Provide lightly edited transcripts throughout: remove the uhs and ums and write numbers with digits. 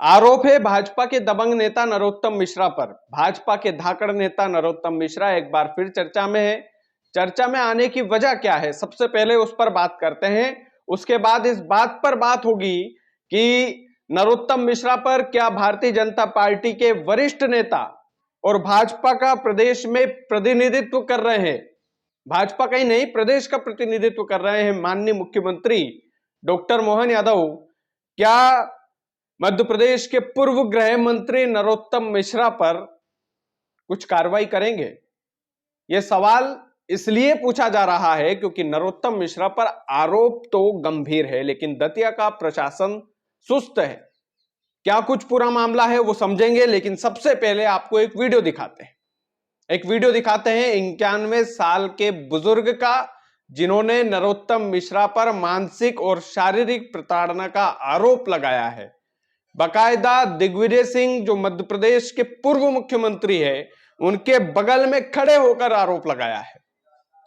आरोप है भाजपा के दबंग नेता नरोत्तम मिश्रा पर। भाजपा के धाकड़ नेता नरोत्तम मिश्रा एक बार फिर चर्चा में है। चर्चा में आने की वजह क्या है, सबसे पहले उस पर बात करते हैं। उसके बाद इस बात पर बात होगी कि नरोत्तम मिश्रा पर क्या भारतीय जनता पार्टी के वरिष्ठ नेता और भाजपा का प्रदेश में प्रतिनिधित्व कर रहे हैं, भाजपा का ही नहीं प्रदेश का प्रतिनिधित्व कर रहे हैं माननीय मुख्यमंत्री डॉक्टर मोहन यादव, क्या मध्य प्रदेश के पूर्व गृह मंत्री नरोत्तम मिश्रा पर कुछ कार्रवाई करेंगे? यह सवाल इसलिए पूछा जा रहा है क्योंकि नरोत्तम मिश्रा पर आरोप तो गंभीर है, लेकिन दतिया का प्रशासन सुस्त है। क्या कुछ पूरा मामला है वो समझेंगे, लेकिन सबसे पहले आपको एक वीडियो दिखाते हैं। एक वीडियो दिखाते हैं 91 साल के बुजुर्ग का, जिन्होंने नरोत्तम मिश्रा पर मानसिक और शारीरिक प्रताड़ना का आरोप लगाया है। बाकायदा दिग्विजय सिंह जो मध्य प्रदेश के पूर्व मुख्यमंत्री है, उनके बगल में खड़े होकर आरोप लगाया है।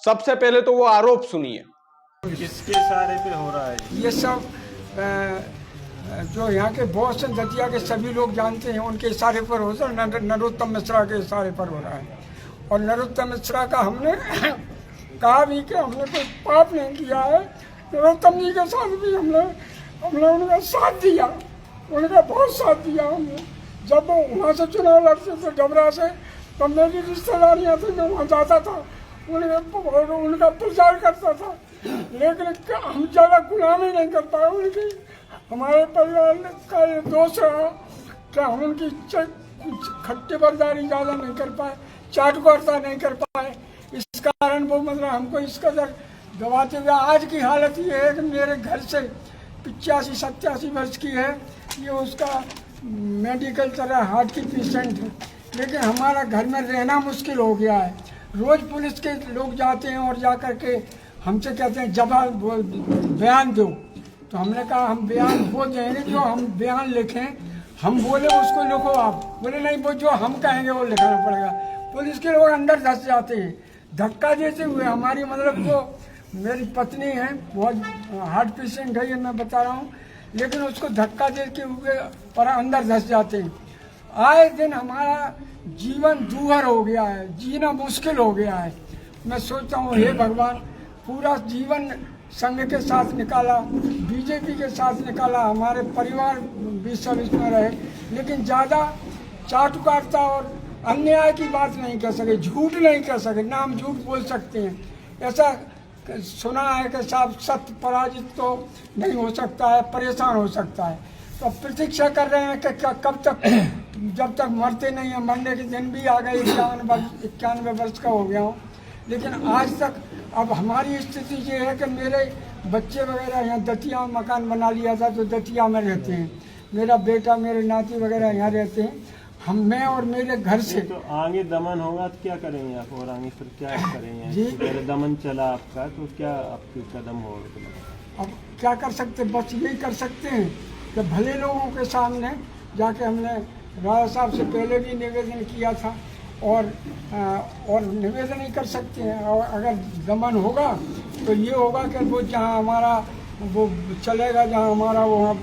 सबसे पहले तो वो आरोप सुनिए। किसके इशारे पे हो रहा है ये सब? जो यहाँ के बॉस हैं दतिया के सभी लोग जानते हैं, उनके इशारे पर हो रहा है। नरोत्तम मिश्रा के इशारे पर हो रहा है। और नरोत्तम मिश्रा का हमने कहा भी कि हमने कोई पाप नहीं किया है। नरोत्तम जी के साथ भी हमने उनका साथ दिया, उनका बहुत साथ दिया हमने। जब वो वहाँ से चुनाव लड़ते थे डबरा से, तो मेरी रिश्तेदारियाँ थी, मैं वहाँ जाता था, उनका प्रचार करता था। लेकिन हम ज़्यादा गुलामी नहीं कर पाए उनकी। हमारे परिवार का ये दोष रहा कि हम उनकी खट्टे बरदारी ज़्यादा नहीं कर पाए, चाटुकारता नहीं कर पाए। इस कारण वो मतलब हमको इस कदर दबाते हुए। आज की हालत ये है कि मेरे घर से 85-87 वर्ष की है, ये उसका मेडिकल तरह हार्ट की पेशेंट है, लेकिन हमारा घर में रहना मुश्किल हो गया है। रोज़ पुलिस के लोग जाते हैं और जा कर के हमसे कहते हैं जवाब बयान दो। तो हमने कहा हम बयान वो देंगे जो हम बयान लिखें, हम बोले उसको लिखो आप। बोले नहीं, वो जो हम कहेंगे वो लिखाना पड़ेगा। पुलिस के लोग अंदर धस जाते हैं, धक्का देते हुए। हमारी मतलब जो मेरी पत्नी है, बहुत हार्ट पेशेंट है, ये मैं बता रहा हूँ, लेकिन उसको धक्का देते हुए पर अंदर धस जाते हैं। आए दिन हमारा जीवन दूभर हो गया है, जीना मुश्किल हो गया है। मैं सोचता हूँ हे भगवान, पूरा जीवन संघ के साथ निकाला, बीजेपी के साथ निकाला, हमारे परिवार भी सब इसमें रहे, लेकिन ज़्यादा चाटुकारता और अन्याय की बात नहीं कर सके, झूठ नहीं कर सके। ना हम झूठ बोल सकते हैं, ऐसा सुना है कि साहब सत्य पराजित तो नहीं हो सकता है, परेशान हो सकता है। तो प्रतीक्षा कर रहे हैं कि कब तक, जब तक मरते नहीं हैं। मरने के दिन भी आ गए, 91 वर्ष का हो गया हूँ, लेकिन आज तक। अब हमारी स्थिति ये है कि मेरे बच्चे वगैरह यहाँ दतिया में मकान बना लिया था, तो दतिया में रहते हैं। मेरा बेटा, मेरे नाती वगैरह यहाँ रहते हैं। मैं और मेरे घर से तो आगे दमन होगा तो क्या करेंगे आप? और आगे फिर क्या करेंगे जी? पहले दमन चला आपका, तो क्या आपके कदम होगा? अब क्या कर सकते, बस यही कर सकते हैं कि भले लोगों के सामने जाके हमने राजा साहब से पहले भी निवेदन किया था, और निवेदन ही कर सकते हैं। और अगर दमन होगा तो ये होगा कि वो जहाँ हमारा वो चलेगा, जहाँ हमारा वहाँ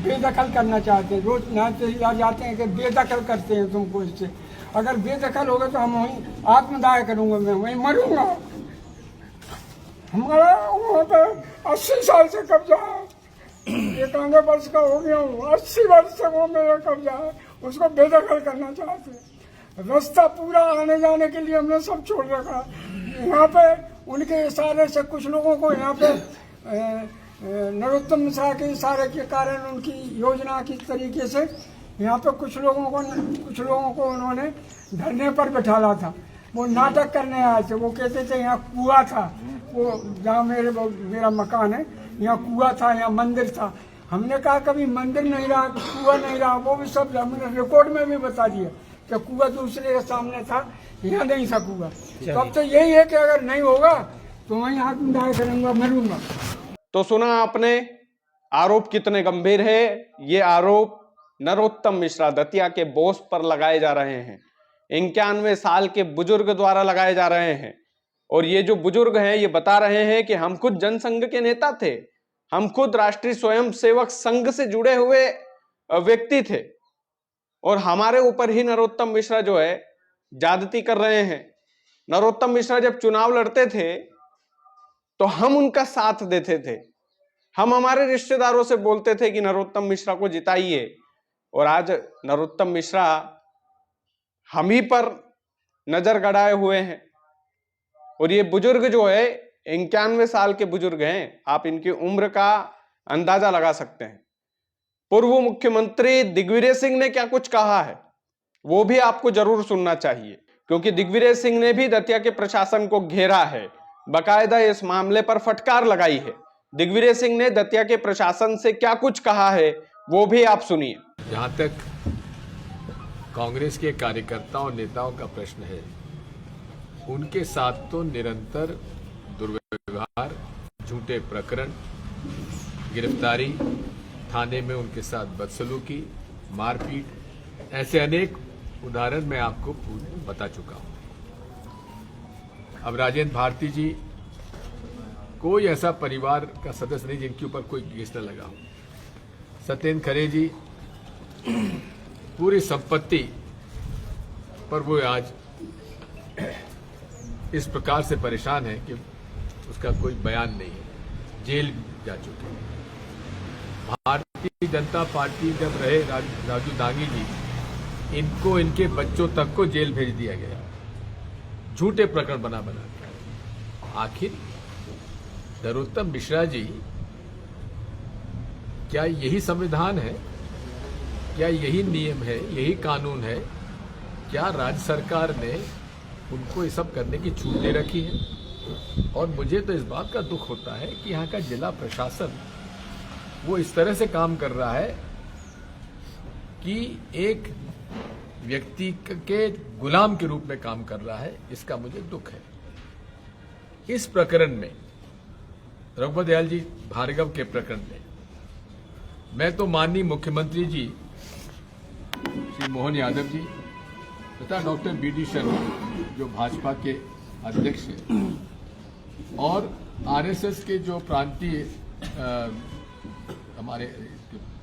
बेदखल करना चाहते हैं। रोज यहाँ तहसीलदार जाते हैं कि बेदखल करते हैं तुमको इससे। अगर बेदखल होगा तो हम वहीं आत्मदाह करूँगा, मैं वहीं मरूँगा। हमारा वहाँ पर 80 साल से कब्जा है, 91 वर्ष का हो गया हूँ, 80 वर्ष से वो मेरा कब्जा है, उसको बेदखल करना चाहते हैं। रास्ता पूरा आने जाने के लिए हमने सब छोड़ रखा। यहाँ पे उनके इशारे से कुछ लोगों को, यहाँ पे नरोत्तम मिश्रा के इशारे के कारण, उनकी योजना की तरीके से यहाँ पे कुछ लोगों को उन्होंने धरने पर बैठाला था। वो नाटक करने आए थे। वो कहते थे यहाँ कुआं था, वो जहाँ मेरा मकान है, यहाँ कुआं था, यहाँ मंदिर था। हमने कहा कभी मंदिर नहीं रहा, कुआं नहीं रहा। वो भी सब हमने रिकॉर्ड में भी बता दिया कि कुआं दूसरे के सामने था, यहाँ नहीं था कुआं। तो अब तो यही है कि अगर नहीं होगा तो वहीं आत्मदाह करूंगा, मरूंगा। तो सुना आपने, आरोप कितने गंभीर है। ये आरोप नरोत्तम मिश्रा दतिया के बॉस पर लगाए जा रहे हैं। 91 साल के बुजुर्ग द्वारा लगाए जा रहे हैं। और ये जो बुजुर्ग हैं, ये बता रहे हैं कि हम खुद जनसंघ के नेता थे, हम खुद राष्ट्रीय स्वयंसेवक संघ से जुड़े हुए व्यक्ति थे और हमारे ऊपर ही नरोत्तम मिश्रा जो है ज्यादती कर रहे हैं। नरोत्तम मिश्रा जब चुनाव लड़ते थे तो हम उनका साथ देते थे, हम हमारे रिश्तेदारों से बोलते थे कि नरोत्तम मिश्रा को जिताइए, और आज नरोत्तम मिश्रा हम ही पर नजर गड़ाए हुए हैं। और ये बुजुर्ग जो है 91 साल के बुजुर्ग हैं, आप इनकी उम्र का अंदाजा लगा सकते हैं। पूर्व मुख्यमंत्री दिग्विजय सिंह ने क्या कुछ कहा है वो भी आपको जरूर सुनना चाहिए, क्योंकि दिग्विजय सिंह ने भी दतिया के प्रशासन को घेरा है, बकायदा इस मामले पर फटकार लगाई है। दिग्विजय सिंह ने दतिया के प्रशासन से क्या कुछ कहा है वो भी आप सुनिए। जहाँ तक कांग्रेस के कार्यकर्ताओं और नेताओं का प्रश्न है, उनके साथ तो निरंतर दुर्व्यवहार, झूठे प्रकरण, गिरफ्तारी, थाने में उनके साथ बदसलूकी, मारपीट, ऐसे अनेक उदाहरण मैं आपको बता चुका हूं। अब राजेंद्र भारती जी कोई ऐसा परिवार का सदस्य नहीं जिनके ऊपर कोई केस न लगा हो। सत्येंद्र खरे जी पूरी संपत्ति पर वो आज इस प्रकार से परेशान है कि उसका कोई बयान नहीं है, जेल जा चुके हैं। भारतीय जनता पार्टी जब रहे राजू दांगी जी, इनको इनके बच्चों तक को जेल भेज दिया गया, झूठे प्रकरण बना के। आखिर नरोत्तम मिश्रा जी, क्या यही संविधान है? क्या यही नियम है, यही कानून है? क्या राज्य सरकार ने उनको ये सब करने की छूट दे रखी है? और मुझे तो इस बात का दुख होता है कि यहाँ का जिला प्रशासन वो इस तरह से काम कर रहा है कि एक व्यक्ति के गुलाम के रूप में काम कर रहा है। इसका मुझे दुख है। इस प्रकरण में, रघुवर दयाल जी भार्गव के प्रकरण में, मैं तो माननीय मुख्यमंत्री जी श्री मोहन यादव जी तथा डॉक्टर बी.डी. शर्मा जो भाजपा के अध्यक्ष हैं और आरएसएस के जो प्रांतीय हमारे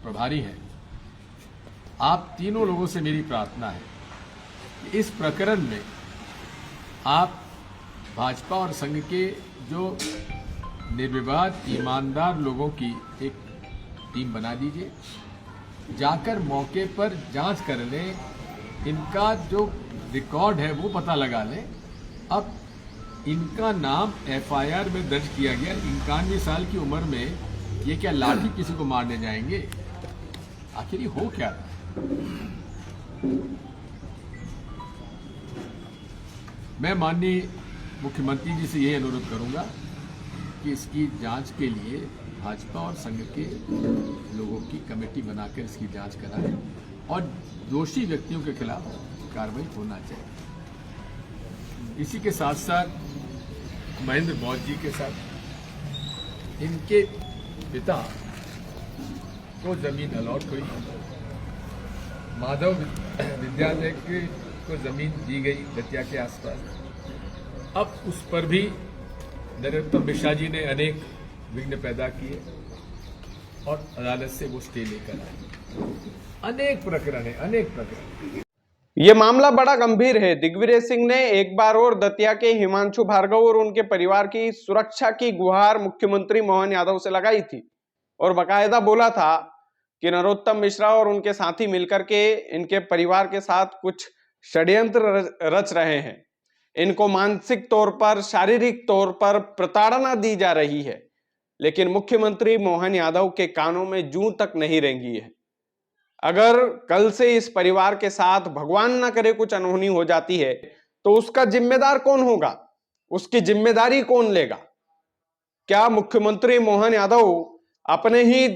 प्रभारी हैं, आप तीनों लोगों से मेरी प्रार्थना है कि इस प्रकरण में आप भाजपा और संघ के जो निर्विवाद ईमानदार लोगों की एक टीम बना दीजिए, जाकर मौके पर जांच कर लें, इनका जो रिकॉर्ड है वो पता लगा लें। अब इनका नाम एफआईआर में दर्ज किया गया, 91 साल की उम्र में ये क्या लाठी किसी को मारने जाएंगे? आखिर ये हो क्या रहा? मैं माननीय मुख्यमंत्री जी से यही अनुरोध करूंगा कि इसकी जांच के लिए भाजपा और संघ के लोगों की कमेटी बनाकर इसकी जांच कराएं और दोषी व्यक्तियों के खिलाफ कार्रवाई होना चाहिए। इसी के साथ साथ महेंद्र मौर्य जी के साथ इनके पिता को जमीन अलॉट हुई, माधव विद्यालय को जमीन दी गई दतिया के आसपास। अब उस पर भी नरोत्तम मिश्रा जी ने अनेक विघ्न पैदा किए और अदालत से वो स्टे लेकर आए। अनेक प्रकरण है, अनेक प्रकरण। ये मामला बड़ा गंभीर है। दिग्विजय सिंह ने एक बार और दतिया के हिमांशु भार्गव और उनके परिवार की सुरक्षा की गुहार मुख्यमंत्री मोहन यादव से लगाई थी और बकायदा बोला था कि नरोत्तम मिश्रा और उनके साथी मिलकर के इनके परिवार के साथ कुछ षड्यंत्र रच रहे हैं, इनको मानसिक तौर पर, शारीरिक तौर पर प्रताड़ना दी जा रही है। लेकिन मुख्यमंत्री मोहन यादव के कानों में जूं तक नहीं रेंगी है। अगर कल से इस परिवार के साथ भगवान ना करे कुछ अनहोनी हो जाती है तो उसका जिम्मेदार कौन होगा? उसकी जिम्मेदारी कौन लेगा? क्या मुख्यमंत्री मोहन यादव अपने ही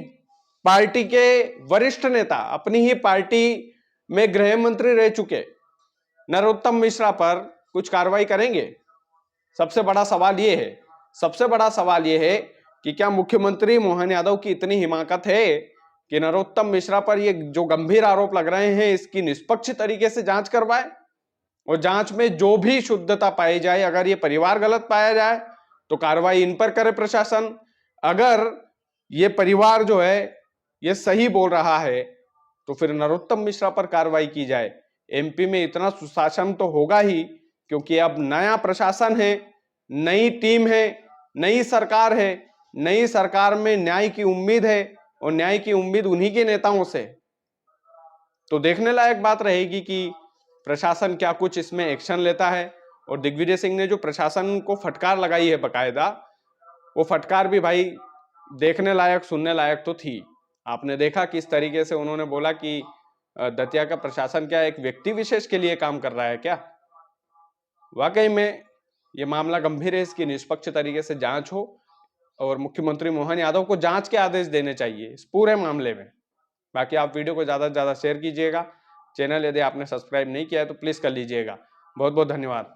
पार्टी के वरिष्ठ नेता, अपनी ही पार्टी में गृह मंत्री रह चुके नरोत्तम मिश्रा पर कुछ कार्रवाई करेंगे? सबसे बड़ा सवाल यह है कि क्या मुख्यमंत्री मोहन यादव की इतनी हिमाकत है कि नरोत्तम मिश्रा पर ये जो गंभीर आरोप लग रहे हैं इसकी निष्पक्ष तरीके से जांच करवाए और जांच में जो भी शुद्धता पाई जाए, अगर ये परिवार गलत पाया जाए तो कार्रवाई इन पर करे प्रशासन। अगर ये परिवार जो है ये सही बोल रहा है तो फिर नरोत्तम मिश्रा पर कार्रवाई की जाए। एमपी में इतना सुशासन तो होगा ही, क्योंकि अब नया प्रशासन है, नई टीम है, नई सरकार है। नई सरकार में न्याय की उम्मीद है और न्याय की उम्मीद उन्हीं के नेताओं से। तो देखने लायक बात रहेगी कि प्रशासन क्या कुछ इसमें एक्शन लेता है। और दिग्विजय सिंह ने जो प्रशासन को फटकार लगाई है बकायदा, वो फटकार भी भाई देखने लायक, सुनने लायक तो थी। आपने देखा किस तरीके से उन्होंने बोला कि दतिया का प्रशासन क्या एक व्यक्ति विशेष के लिए काम कर रहा है क्या? वाकई में ये मामला गंभीर है, इसकी निष्पक्ष तरीके से जांच हो और मुख्यमंत्री मोहन यादव को जांच के आदेश देने चाहिए इस पूरे मामले में। बाकी आप वीडियो को ज्यादा से ज्यादा शेयर कीजिएगा। चैनल यदि आपने सब्सक्राइब नहीं किया है तो प्लीज कर लीजिएगा। बहुत बहुत धन्यवाद।